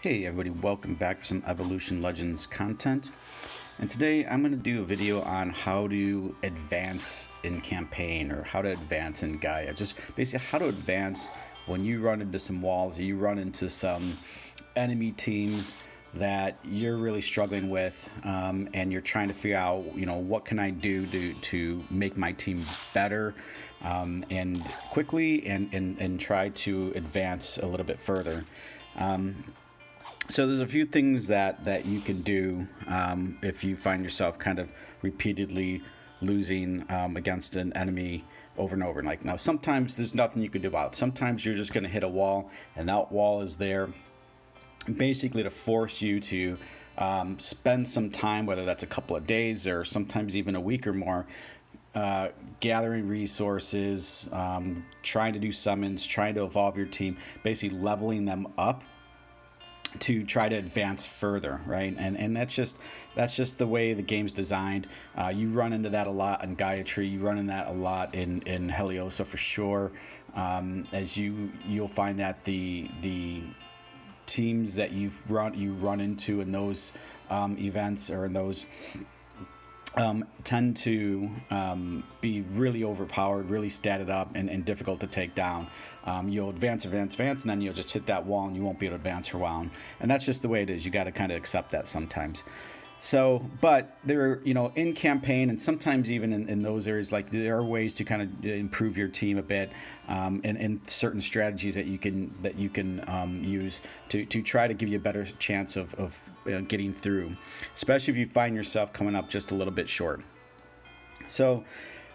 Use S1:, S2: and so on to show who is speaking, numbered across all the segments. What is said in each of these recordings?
S1: Hey everybody, welcome back for some Evolution Legends content. And today I'm going to do a video on how to advance in campaign or how to advance in Gaia. Just basically how to advance when you run into some walls, or you run into some enemy teams that you're really struggling with, and you're trying to figure out, what can I do to make my team better, and quickly and try to advance a little bit further. So there's a few things that you can do, if you find yourself kind of repeatedly losing, against an enemy over and over. Like, now, sometimes there's nothing you can do about it. Sometimes you're just going to hit a wall, and that wall is there basically to force you to spend some time, whether that's a couple of days or sometimes even a week or more, gathering resources, trying to do summons, trying to evolve your team, basically leveling them up to try to advance further, right? And that's just the way the game's designed. You run into that a lot in Gaia Tree. You run into that a lot in Heliosa for sure. As you'll find that the teams that you run into in those events, or in those, tend to be really overpowered, really statted up, and difficult to take down. You'll advance, and then you'll just hit that wall, and you won't be able to advance for a while. And that's just the way it is. You got to kind of accept that sometimes. So, but there, in campaign, and sometimes even in those areas, like, there are ways to kind of improve your team a bit, and certain strategies that you can use to try to give you a better chance of getting through, especially if you find yourself coming up just a little bit short. So,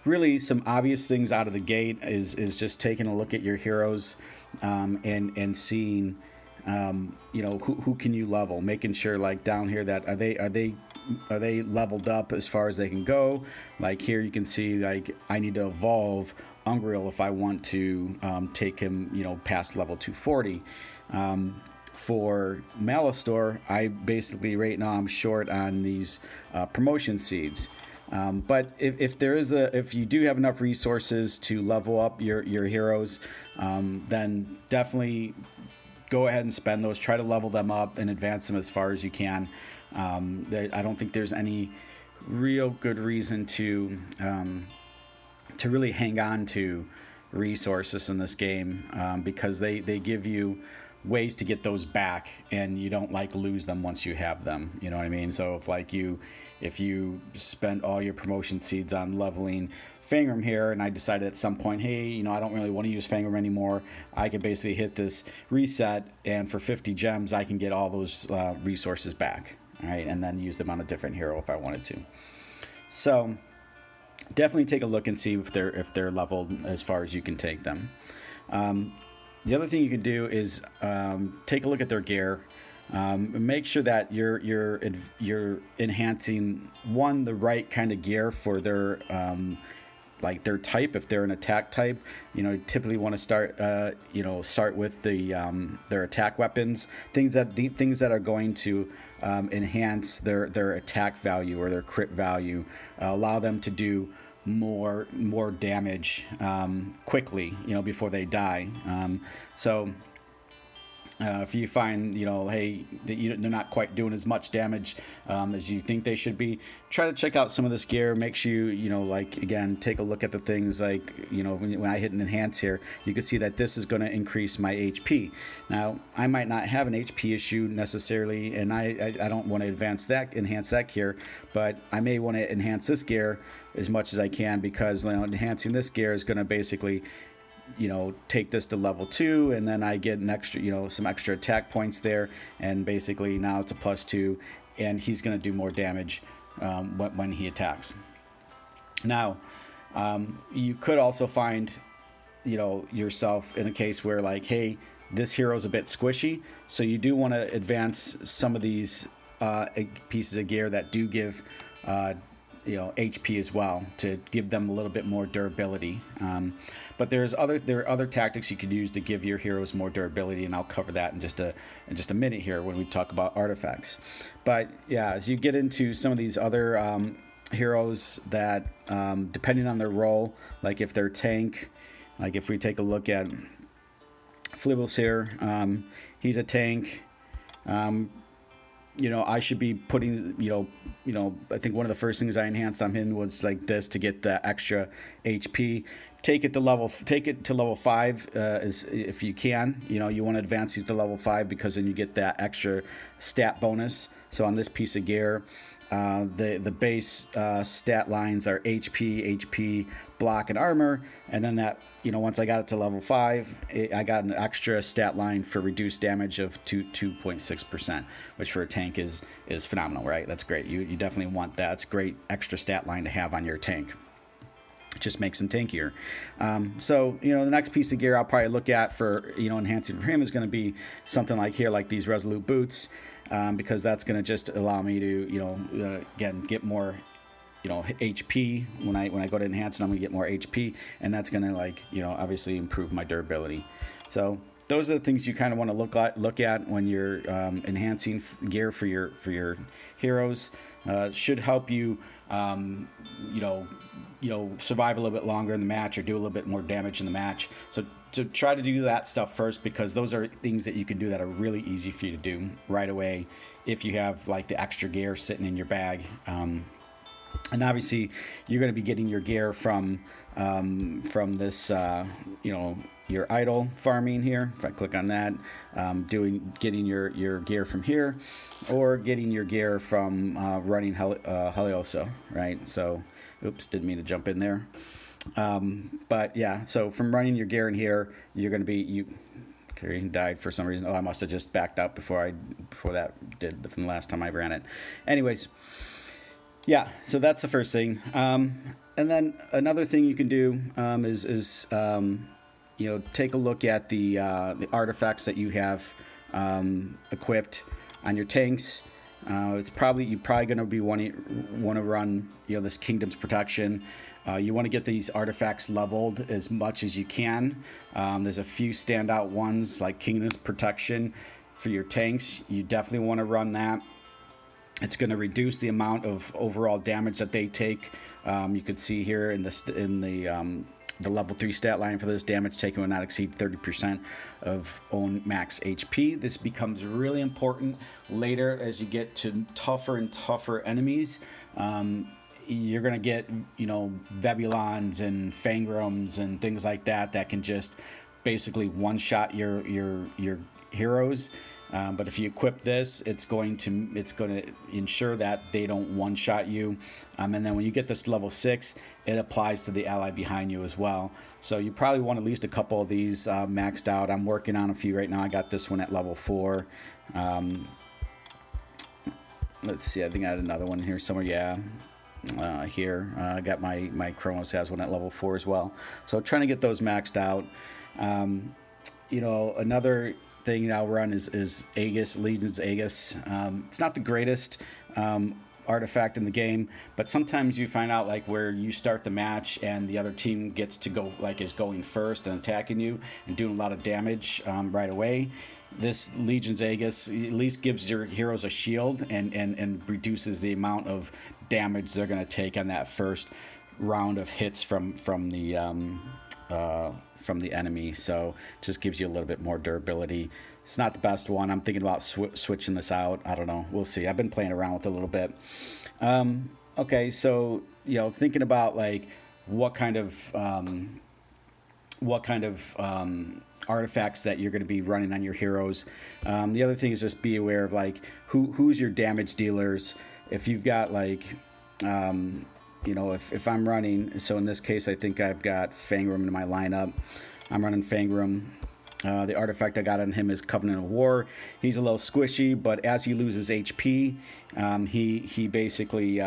S1: really, some obvious things out of the gate is just taking a look at your heroes, and seeing, who can you level, making sure, like, down here, that are they leveled up as far as they can go. Like, here you can see, like, I need to evolve Ungriel if I want to take him past level 240. For Malastor, I basically right now I'm short on these promotion seeds. But if you do have enough resources to level up your heroes, then definitely go ahead and spend those. Try to level them up and advance them as far as you can. I don't think there's any real good reason to really hang on to resources in this game, because they give you ways to get those back, and you don't lose them once you have them. You know what I mean? So if you spend all your promotion seeds on leveling Fangrum here, and I decided at some point, hey, I don't really want to use Fangrum anymore, I could basically hit this reset, and for 50 gems, I can get all those resources back, all right, and then use them on a different hero if I wanted to. So definitely take a look and see if they're leveled as far as you can take them. The other thing you can do is take a look at their gear. Make sure that you're enhancing the right kind of gear for their their type. If they're an attack type, typically want to start with their attack weapons, things that are going to enhance their attack value or their crit value, allow them to do more damage quickly, before they die. If you find, hey, they're not quite doing as much damage as you think they should be, try to check out some of this gear. Make sure again, take a look at the things like, when I hit an enhance here, you can see that this is going to increase my HP. Now, I might not have an HP issue necessarily, and I don't want to enhance that gear, but I may want to enhance this gear as much as I can, because enhancing this gear is going to basically take this to level 2, and then I get an extra, some extra attack points there, and basically now it's a +2, and he's going to do more damage when he attacks. Now, you could also find, yourself in a case where, like, hey, this hero's a bit squishy, so you do want to advance some of these pieces of gear that do give HP as well, to give them a little bit more durability. But there are other tactics you could use to give your heroes more durability, and I'll cover that in just a minute here when we talk about artifacts. But yeah, as you get into some of these other heroes that, depending on their role, like if they're tank, like if we take a look at Flibbles here, he's a tank. I should be putting, I think one of the first things I enhanced on him was like this to get the extra HP. Take it to level 5 is if you can. You want to advance these to level 5 because then you get that extra stat bonus. So on this piece of gear, the base stat lines are HP, block, and armor, and then that once I got it to level 5, I got an extra stat line for reduced damage of 2.6%, which for a tank is phenomenal, right? That's great. You definitely want that. It's a great extra stat line to have on your tank. Just makes him tankier. So the next piece of gear I'll probably look at for enhancing for him is going to be something like here, like these Resolute boots, because that's going to just allow me to again get more HP when I go to enhance, and I'm gonna get more HP, and that's gonna obviously improve my durability. So those are the things you kind of want to look at when you're enhancing gear for your heroes. Should help you survive a little bit longer in the match or do a little bit more damage in the match. So to try to do that stuff first, because those are things that you can do that are really easy for you to do right away if you have like the extra gear sitting in your bag. And obviously, you're going to be getting your gear from this, your idle farming here. If I click on that, getting your gear from here, or getting your gear from running Helioso, right? So, oops, didn't mean to jump in there. But yeah, so from running your gear in here, you're going to be He died for some reason. Oh, I must have just backed up before that did from the last time I ran it. Anyways. Yeah, so that's the first thing, and then another thing you can do is take a look at the artifacts that you have equipped on your tanks. You're probably going to be want to run this Kingdom's Protection. You want to get these artifacts leveled as much as you can. There's a few standout ones like Kingdom's Protection for your tanks. You definitely want to run that. It's going to reduce the amount of overall damage that they take. You could see here in the level 3 stat line for this, damage taken will not exceed 30% of own max HP. This becomes really important later as you get to tougher and tougher enemies. You're going to get Vebulons and Fangrams and things like that can just basically one-shot your heroes. But if you equip this, it's going to ensure that they don't one-shot you. And then when you get this level 6, it applies to the ally behind you as well. So you probably want at least a couple of these maxed out. I'm working on a few right now. I got this one at level 4. Let's see. I think I had another one here somewhere. Yeah. Here. I got my Kronos has one at level 4 as well. So trying to get those maxed out. Another thing that I'll run is Aegis, Legion's Aegis. It's not the greatest artifact in the game, but sometimes you find out like where you start the match and the other team gets to go, like is going first and attacking you and doing a lot of damage right away. This Legion's Aegis at least gives your heroes a shield and reduces the amount of damage they're going to take on that first round of hits from the enemy. So just gives you a little bit more durability. It's not the best one. I'm thinking about switching this out. I don't know. We'll see. I've been playing around with it a little bit. Okay, so thinking about like what kind of artifacts that you're going to be running on your heroes. The other thing is just be aware of like who's your damage dealers. If you've got like if I'm running, so in this case, I think I've got Fangram in my lineup. I'm running Fangram. The artifact I got on him is Covenant of War. He's a little squishy, but as he loses HP, he basically,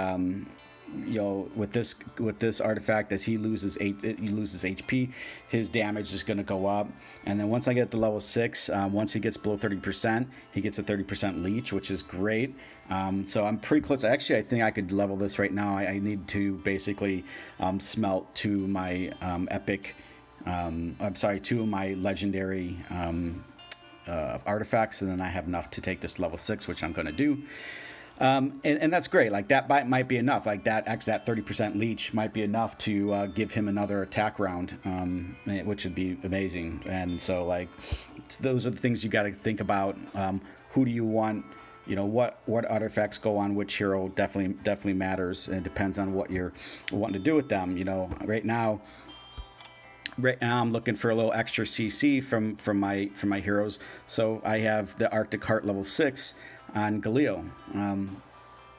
S1: with this artifact, as he loses HP, his damage is going to go up. And then once I get to level 6, once he gets below 30%, he gets a 30% leech, which is great. So I'm pretty close. Actually, I think I could level this right now. I need to basically smelt to my epic. two of my legendary artifacts, and then I have enough to take this level 6, which I'm going to do. And that's great. Like that might be enough. Like that 30% leech might be enough to give him another attack round, which would be amazing. And so like those are the things you got to think about. who do you want, what artifacts go on which hero definitely matters, and it depends on what you're wanting to do with them. Right now I'm looking for a little extra CC from my heroes, so I have the Arctic Heart level 6 on Galio.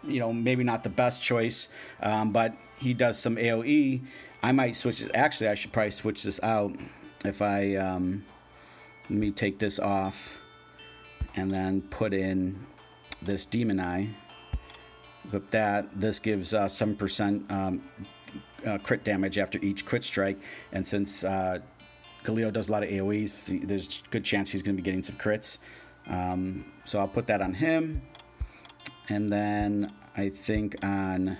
S1: Maybe not the best choice, but he does some AoE. I might switch it. Actually, I should probably switch this out. If I let me take this off and then put in this Demon Eye. With that, this gives 7% crit damage after each crit strike, and since Galio does a lot of AoEs, there's a good chance he's going to be getting some crits. So I'll put that on him, and then I think I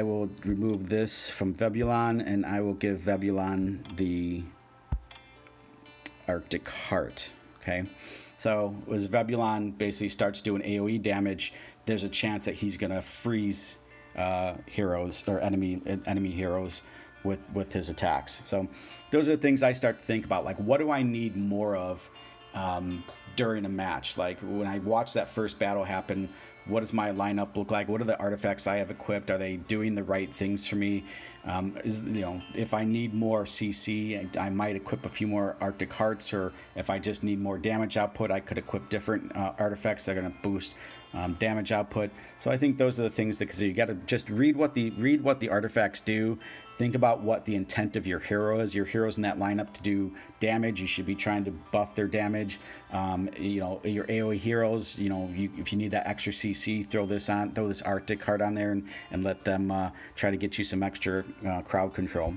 S1: will remove this from Vebulon, and I will give Vebulon the Arctic Heart. Okay, so as Vebulon basically starts doing AoE damage, there's a chance that he's going to freeze heroes or enemy heroes with his attacks. So those are the things I start to think about, like, what do I need more of during a match? Like, when I watch that first battle happen, what does my lineup look like? What are the artifacts I have equipped? Are they doing the right things for me? If I need more CC, I might equip a few more Arctic Hearts, or if I just need more damage output, I could equip different artifacts that are going to boost damage output. So I think those are the things that, because you got to just read what the artifacts do. Think about what the intent of your hero is. Your hero's in that lineup to do damage. You should be trying to buff their damage. Your AoE heroes, if you need that extra CC, throw this Arctic Heart on there and let them try to get you some extra crowd control.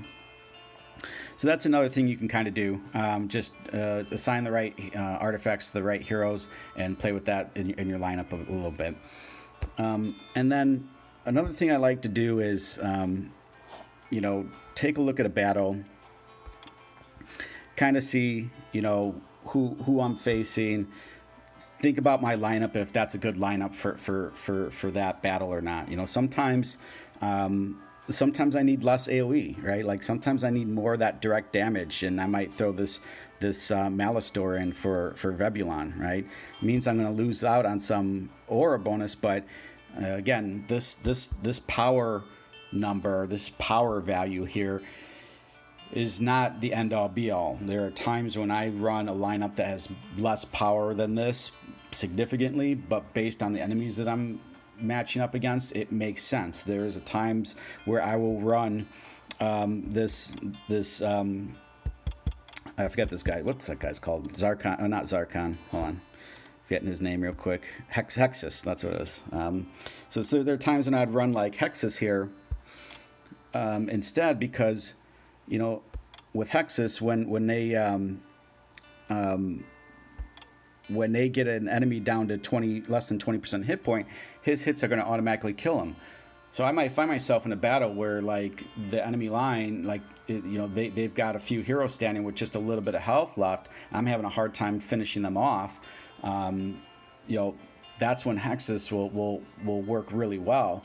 S1: So that's another thing you can kind of do. Just assign the right artifacts to the right heroes and play with that in your lineup a little bit. And then another thing I like to do is, take a look at a battle, kind of see, who I'm facing. Think about my lineup, if that's a good lineup for that battle or not. Sometimes I need less AoE, right? Like, sometimes I need more of that direct damage, and I might throw this Malastor in for Vebulon, right? It means I'm going to lose out on some aura bonus, but again, this power number, this power value here is not the end all be all. There are times when I run a lineup that has less power than this significantly, but based on the enemies that I'm matching up against, it makes sense. There's times where I will run this I forget this guy. What's that guy's called? Zarkon? Oh, not Zarkon. Hold on. Forgetting his name real quick. Hexus. That's what it is. So there are times when I'd run like Hexus here instead, because with Hexus, when they get an enemy down to less than 20% hit point, his hits are going to automatically kill him. So I might find myself in a battle where, like, the enemy line, like, they've got a few heroes standing with just a little bit of health left. I'm having a hard time finishing them off. That's when Hexus will work really well.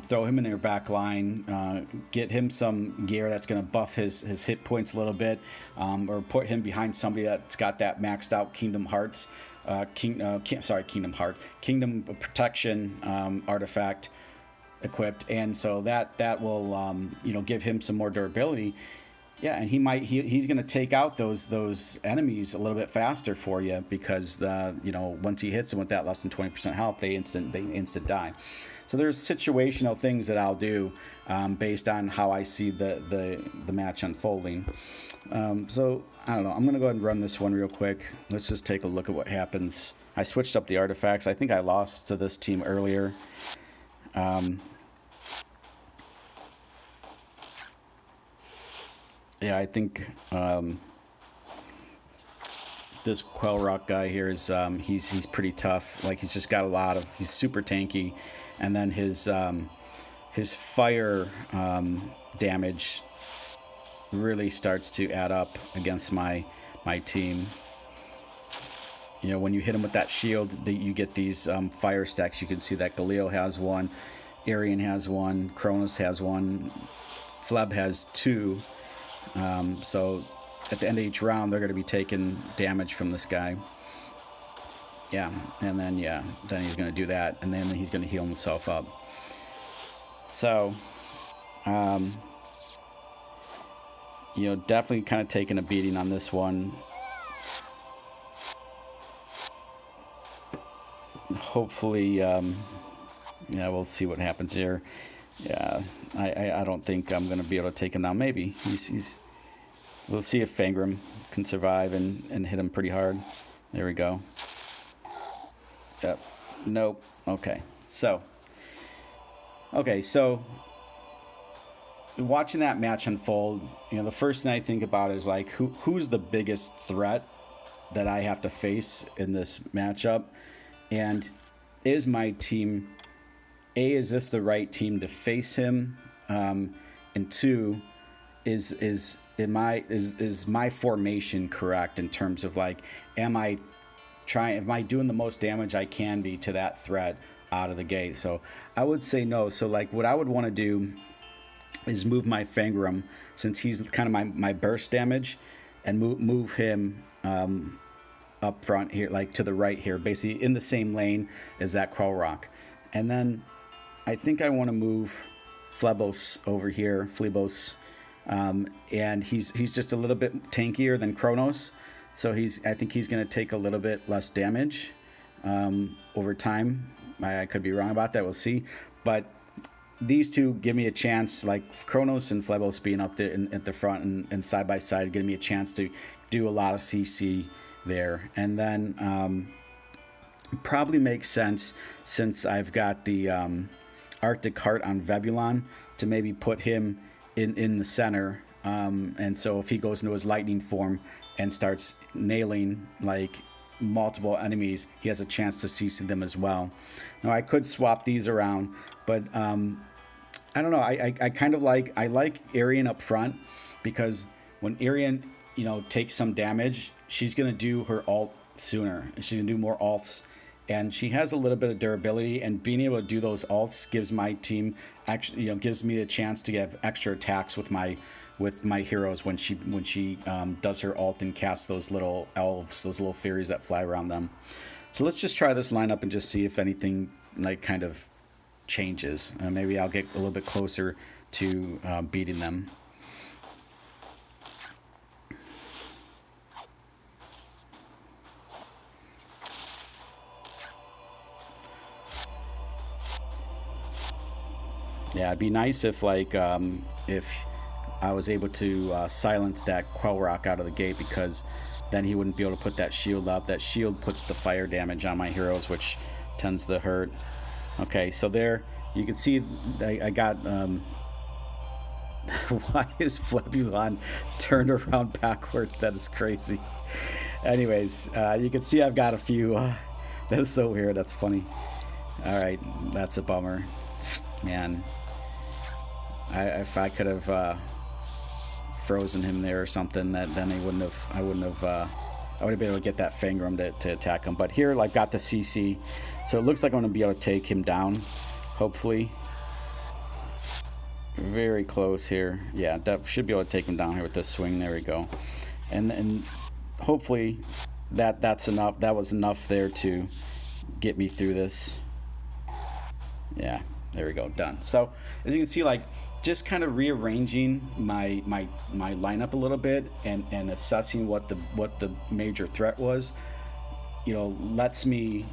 S1: Throw him in your back line, get him some gear that's going to buff his hit points a little bit, or put him behind somebody that's got that maxed out Kingdom Protection artifact equipped, and so that will give him some more durability. Yeah, and he's going to take out those enemies a little bit faster for you, because once he hits them with that less than 20% health, they instant die. So there's situational things that I'll do based on how I see the match unfolding. So I don't know. I'm going to go ahead and run this one real quick. Let's just take a look at what happens. I switched up the artifacts. I think I lost to this team earlier. I think this Quelrock guy here is he's pretty tough. Like, he's just got he's super tanky, and then his fire damage really starts to add up against my team. When you hit him with that shield, you get these fire stacks. You can see that Galio has one, Arian has one, Kronos has one, Fleb has two. So at the end of each round, they're going to be taking damage from this guy. Yeah, and then then he's going to do that, and then he's going to heal himself up. So, um, definitely kind of taking a beating on this one. Hopefully, we'll see what happens here. Yeah, I don't think I'm going to be able to take him down. Maybe he's we'll see if Fangrum can survive and hit him pretty hard. There we go. Yep. Nope. Okay. So watching that match unfold, the first thing I think about is like who's the biggest threat that I have to face in this matchup, and is my team is this the right team to face him, and two, is my formation correct in terms of like, am I doing the most damage I can be to that threat out of the gate? So I would say no. So like what I would want to do is move my Fangrum, since he's kind of my burst damage, and move him up front here, like to the right here, basically in the same lane as that Kroll-Rock. And then I think I want to move Flebos over here, and he's just a little bit tankier than Kronos. So I think he's going to take a little bit less damage over time. I could be wrong about that. We'll see. But these two give me a chance, like Kronos and Flebos being up there at the front and side by side, giving me a chance to do a lot of CC there. And then probably makes sense, since I've got the Arctic Heart on Vebulon, to maybe put him in the center. And so if he goes into his lightning form and starts nailing like multiple enemies, he has a chance to CC them as well. Now I could swap these around, but I don't know. I kind of like Arian up front, because when Arian takes some damage, she's gonna do her ult sooner. She's gonna do more ults, and she has a little bit of durability, and being able to do those ults gives my team gives me the chance to have extra attacks with my heroes when she does her ult and casts those little elves, those little fairies that fly around them. So let's just try this lineup and just see if anything like kind of changes. Maybe I'll get a little bit closer to beating them. Yeah, it'd be nice if if I was able to silence that Kroll-Rock out of the gate, because then he wouldn't be able to put that shield up. That shield puts the fire damage on my heroes, which tends to hurt. Okay, so there you can see I got why is Flebulon turned around backward? That is crazy. Anyways, you can see I've got a few. That's so weird. That's funny. All right, that's a bummer, man. If I could have frozen him there or something, then I would have been able to get that Fangrum to attack him. But here I've got the CC, so it looks like I'm going to be able to take him down, hopefully. Very close here. Yeah, should be able to take him down here with this swing. There we go. And hopefully that's enough. That was enough there to get me through this. Yeah, there we go. Done. So as you can see, like, just kind of rearranging my lineup a little bit and assessing what the major threat was, lets me,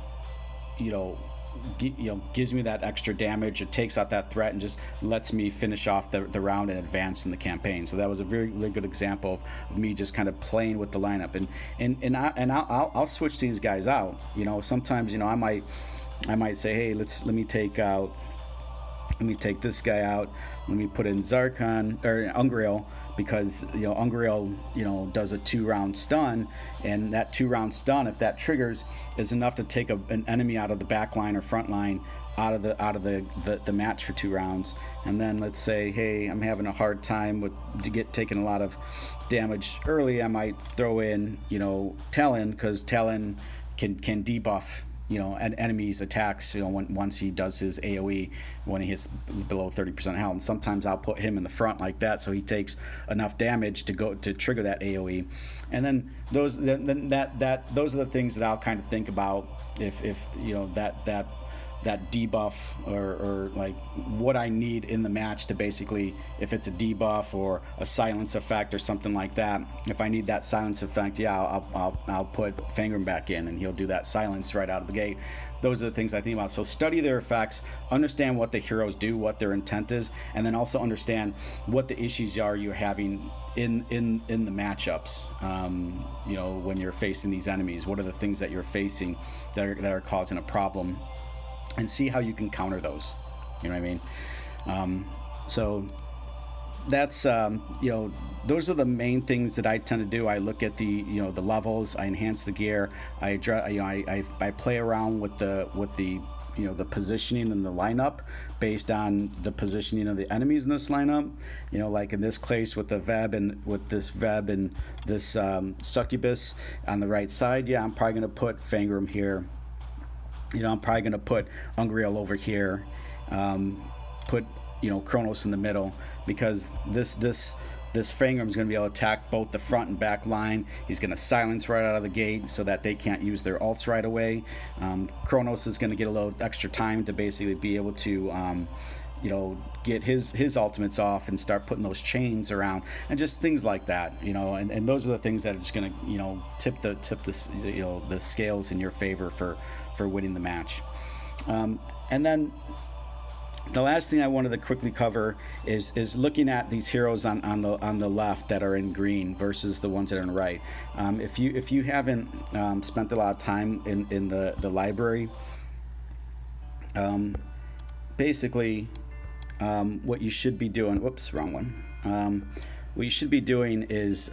S1: gives me that extra damage. It takes out that threat and just lets me finish off the round and advance in the campaign. So that was a very, really good example of me just kind of playing with the lineup, and I'll switch these guys out. Sometimes I might say, hey, let me take this guy out. Let me put in Zarkon or Ungriel, because Ungriel does a 2-round stun, and that 2-round stun, if that triggers, is enough to take an enemy out of the back line or front line out of the match for 2 rounds. And then let's say, hey, I'm having a hard time taking a lot of damage early. I might throw in Talon, because Talon can debuff enemies attacks, once he does his AoE, when he hits below 30% health. And sometimes I'll put him in the front like that, so he takes enough damage to trigger that AoE. And then those are the things that I'll kind of think about if that debuff or like what I need in the match to basically, if it's a debuff or a silence effect or something like that. If I need that silence effect, I'll put Fangrum back in, and he'll do that silence right out of the gate. Those are the things I think about. So study their effects, understand what the heroes do, what their intent is, and then also understand what the issues are you're having in the matchups. When you're facing these enemies, what are the things that you're facing that are causing a problem, and see how you can counter those. You know what I mean? So that's those are the main things that I tend to do. I look at the levels, I enhance the gear, I play around with the positioning and the lineup based on the positioning of the enemies in this lineup. Like in this case with the Veb and this Succubus on the right side, I'm probably going to put Fangrum here. I'm probably going to put Ungriel over here, put Kronos in the middle, because this Fangrum is going to be able to attack both the front and back line. He's going to silence right out of the gate so that they can't use their ults right away. Kronos is going to get a little extra time to basically be able to get his ultimates off and start putting those chains around, and just things like that, and those are the things that are just going to tip the scales in your favor for winning the match. And then the last thing I wanted to quickly cover is looking at these heroes on the left that are in green versus the ones that are in the right. If you haven't spent a lot of time in the library, basically what you should be doing. Whoops, wrong one. What you should be doing is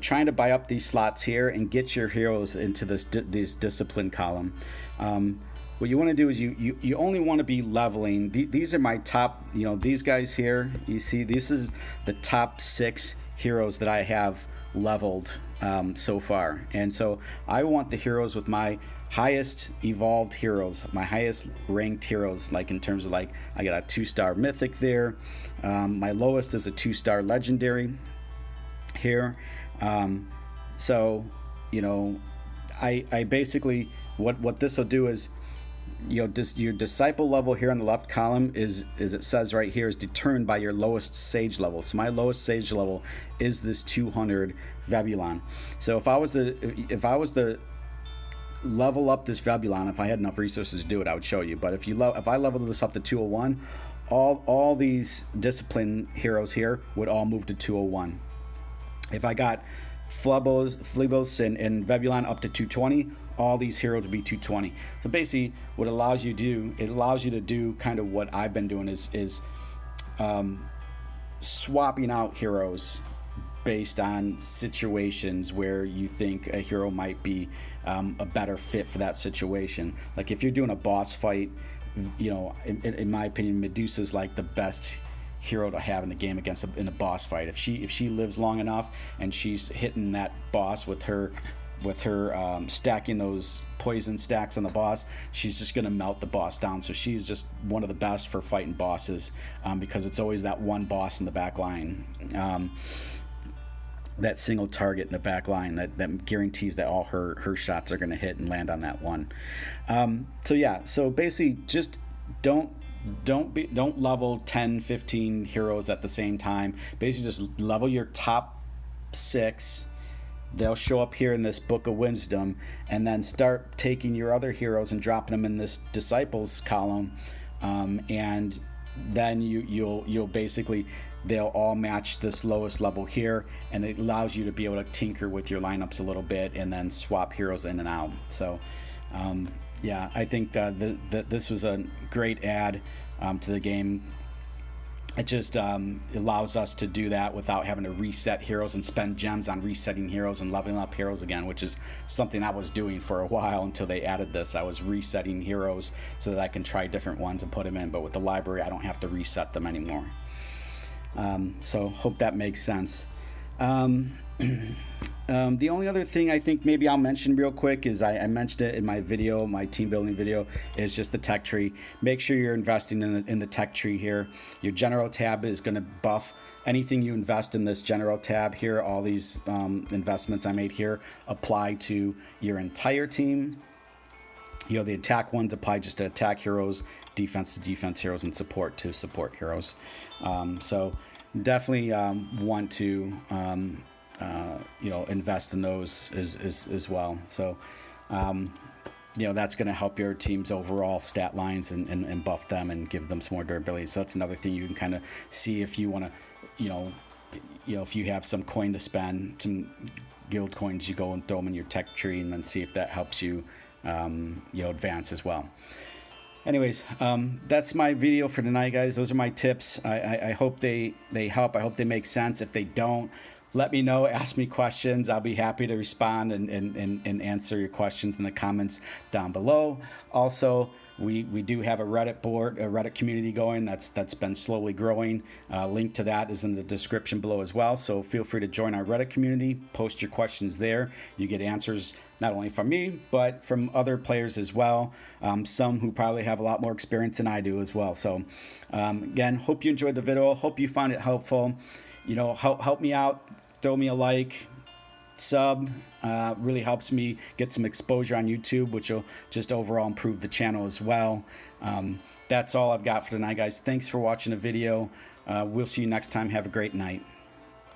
S1: trying to buy up these slots here and get your heroes into this discipline column. What you want to do is you only want to be leveling. These are my top, these guys here. You see, this is the top 6 heroes that I have leveled so far. And so I want the heroes with my highest evolved heroes, my highest ranked heroes, like in terms of like, I got a 2-star mythic there. My lowest is a 2-star legendary here. So, I basically, what this will do is, your disciple level here on the left column is it says right here, is determined by your lowest sage level. So my lowest sage level is this 200 Vebulon. So if I was to level up this Vebulon, if I had enough resources to do it, I would show you. But if I leveled this up to 201, all these discipline heroes here would all move to 201. If I got Phlebos and Vebulon up to 220, all these heroes would be 220. So basically, what it allows you to do, kind of what I've been doing is swapping out heroes based on situations where you think a hero might be a better fit for that situation. Like if you're doing a boss fight, in my opinion, Medusa's like the best hero to have in the game in a boss fight. If she lives long enough and she's hitting that boss with her stacking those poison stacks on the boss, she's just going to melt the boss down. So she's just one of the best for fighting bosses, because it's always that one boss in the back line, that single target in the back line that guarantees that all her shots are going to hit and land on that one. So basically just don't level 10, 15 heroes at the same time. Basically just level your top 6. They'll show up here in this Book of Wisdom, and then start taking your other heroes and dropping them in this Disciples column, and then you'll basically, they'll all match this lowest level here, and it allows you to be able to tinker with your lineups a little bit and then swap heroes in and out. So I think that this was a great add to the game. It just allows us to do that without having to reset heroes and spend gems on resetting heroes and leveling up heroes again, which is something I was doing for a while until they added this. I was resetting heroes so that I can try different ones and put them in, but with the library I don't have to reset them anymore. So hope that makes sense. The only other thing I think maybe I'll mention real quick is I mentioned it in my video, my team building video, is just the tech tree. Make sure you're investing in the tech tree here. Your general tab is going to buff anything you invest in this general tab here. All these investments I made here apply to your entire team. You know, the attack ones apply just to attack heroes, defense to defense heroes, and support to support heroes. So definitely want to you know, invest in those as well. So you know, that's going to help your team's overall stat lines and buff them and give them some more durability. So that's another thing you can kind of see if you want to, you know, if you have some coin to spend, some guild coins, you go and throw them in your tech tree and then see if that helps you, you know, advance as well. Anyways, that's my video for tonight, guys. Those are my tips. I hope they help. I hope they make sense. If they don't, let me know. Ask me questions. I'll be happy to respond and answer your questions in the comments down below. Also, we do have a Reddit board, a Reddit community going that's been slowly growing. Link to that is in the description below as well. So feel free to join our Reddit community. Post your questions there. You get answers not only from me, but from other players as well. Some who probably have a lot more experience than I do as well. So again, hope you enjoyed the video. Hope you found it helpful. You know, help me out. Throw me a like, sub. Really helps me get some exposure on YouTube, which will just overall improve the channel as well. That's all I've got for tonight, guys. Thanks for watching the video. We'll see you next time. Have a great night.